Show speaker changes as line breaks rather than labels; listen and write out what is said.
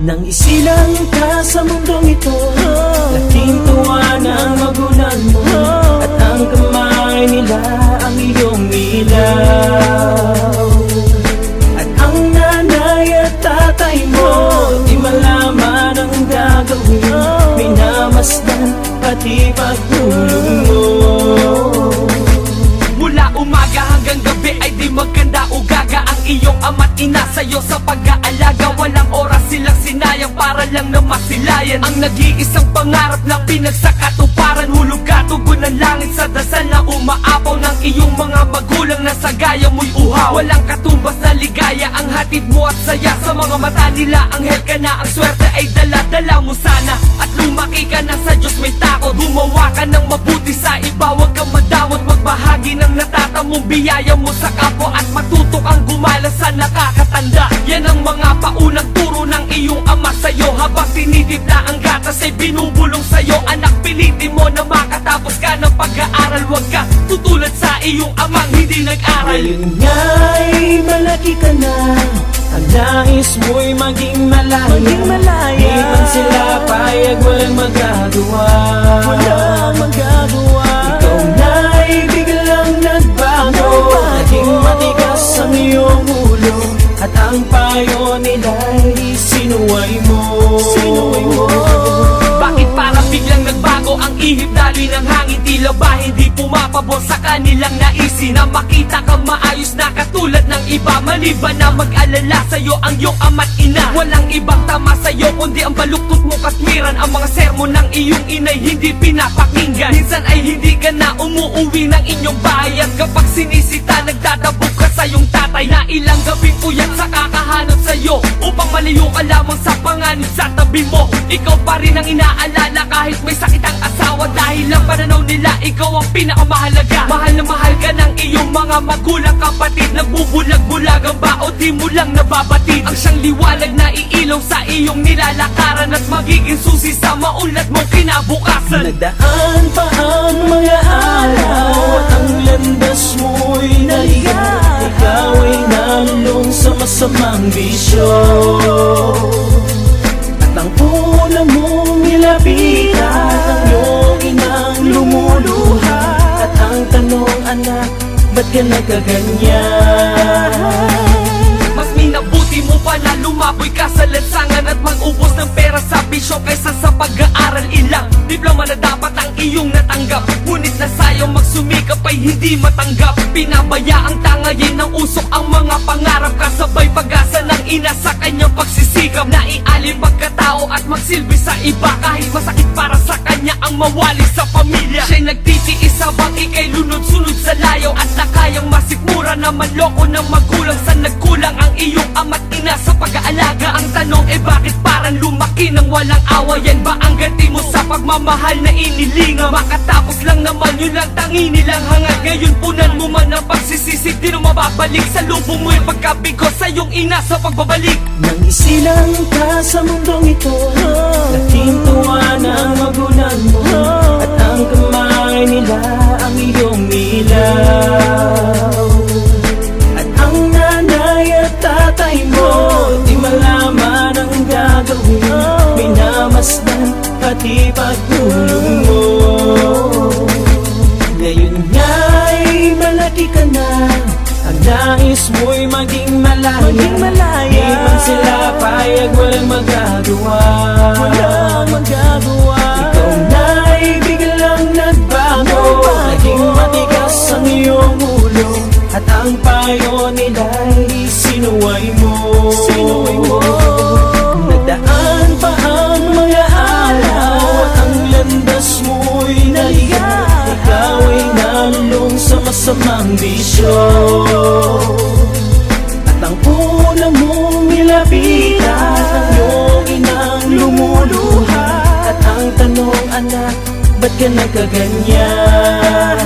Nang isilang ka sa mundong ito, laking tuwa ng magulang mo, at ang kamay nila ang iyong ilaw. At ang nanay at tatay mo, di malaman ang gagawin, minamasdan pati pagtulong mo.
Mula umaga hanggang gabi ay di maganda o gaga ang iyong ama't ina sa'yo sa pag-aalaga. Walang oras silang sinayang para lang na masilayan ang nag-iisang pangarap na pinagsakatuparan. Hulog ka tugon ng langit sa dasal na umaapaw ng iyong mga magulang na sa gaya mo'y uhaw. Walang katumbas na ligaya ang hatid mo at saya sa mga mata nila. Anghel ka na, ang swerte ay dala-dala mo sana, at lumaki ka na sa Diyos may takot. Gumawa ka ng mabuti sa iba, huwag kang madamot, magbahagi ng natatamong biyaya mo sa kapwa, at matuto kang gumala sa nakakatanda. Yan ang mga paunang turo ng iyong ama sa'yo, habang tinitipla ang gatas ay binubulong sa'yo. Anak, pilitin mo na makatapos ka ng pag-aaral, huwag ka tutulad sa iyong amang hindi nag-aral.
Ngayon nga'y malaki ka na, ang nais mo'y maging malaya. Di man sila payag, walang magagawa. Ikaw na'y biglang nagbago, naging matigas ang iyong ulo, at ang payo nila'y sinuway mo.
Bakit parang biglang nagbago ang ihip, daloy ng hangin, tila ba hindi pumapabor sa kanilang naisin na makita kang maayos na katulad ng iba? Maliban na mag-alala sa'yo ang iyong ama't ina, walang ibang tama sa'yo kundi ang baluktot mo katwiran. Ang mga sermon ng iyong inay hindi pinapakinggan, minsan ay hindi ka na umuuwi ng inyong bahay, at kapag sinisita nagdadabog ka sa iyong tatay na ilang gabing puyat sa kakahanap sa'yo upang maliyo ka lamang sa panganib sa tabi mo. Ikaw pa rin ang inaalala kahit may sakit ang asawa, dahil lang pananaw nila ikaw ang pinakamahalaga. Mahal na mahal ka ng iyong mga magulang, kapatid, nagbubulag-bulag ang baot, di mo lang nababatid. Ang siyang liwanag na iilaw sa iyong nilalakaran, at magiging susi sa maunlad mong kinabukasan.
Nagdaan pa ang mga araw, at ang landas mo'y naligaw. Ikaw ay nalulong sa masamang bisyo, at ang una mong nilapitan ang iyong inang lumuluha. At ang tanong, anak, ba't ka nagkaganyan?
Mas minabuti mo pa na lumaboy ka sa lansangan at mag-ubos ng pera sa bisyo kaysa sa pag-aaral. Ilang diploma na dapat ang iyong natanggap, ngunit nasayang magsumikap ay hindi matanggap. Pinabaya ang tangayin ng usok ang mga pangarap, kasabay pag-asa ng ina sa kanyang pagsisikap na ialin pagkatao at magsilbi sa iba, kahit masakit para sa kanya ang mawali sa pamilya. Siya'y nagtitiis habang ika'y lunod-sunod sa layaw, at nakayang masikmura na manloko ng magulang. Sa nagkulang ang iyong ama't ina sa pag-aalaga? Ang tanong ay bakit parang lumaki ng walang awa? Yan ba ang ganti mo sa pagmamahal na inilinga? Makatapos lang naman, yun lang tangi nilang hangad. Ngayon punan mo man ang pagsisisi, di na mababalik. Sa lubong mo'y pagkabigo sa iyong ina sa pagbabalik.
Nang isilang ka sa mundong ito, laking tuwa ng magulang mo, at ang kamay nila ang iyong ilaw. At ang nanay at tatay mo, di malaman ang gagawin, minamasdan pati pagtulong mo. Ngayon nga'y malaki ka na, ang nais mo'y maging malaya. Di man sila payag, walang magagawa. Ikaw na'y biglang nagbago, naging matigas ang iyong ulo, at ang payo nila'y sinuway mo. Nagdaan pa ang mga araw, at ang landas mo'y naligaw. Ikaw ay nalulong sa masamang bisyo, at ang una mong nilapitan ang iyong inang lumuluha. At ang tanong, anak, ba't ka nagkaganyan?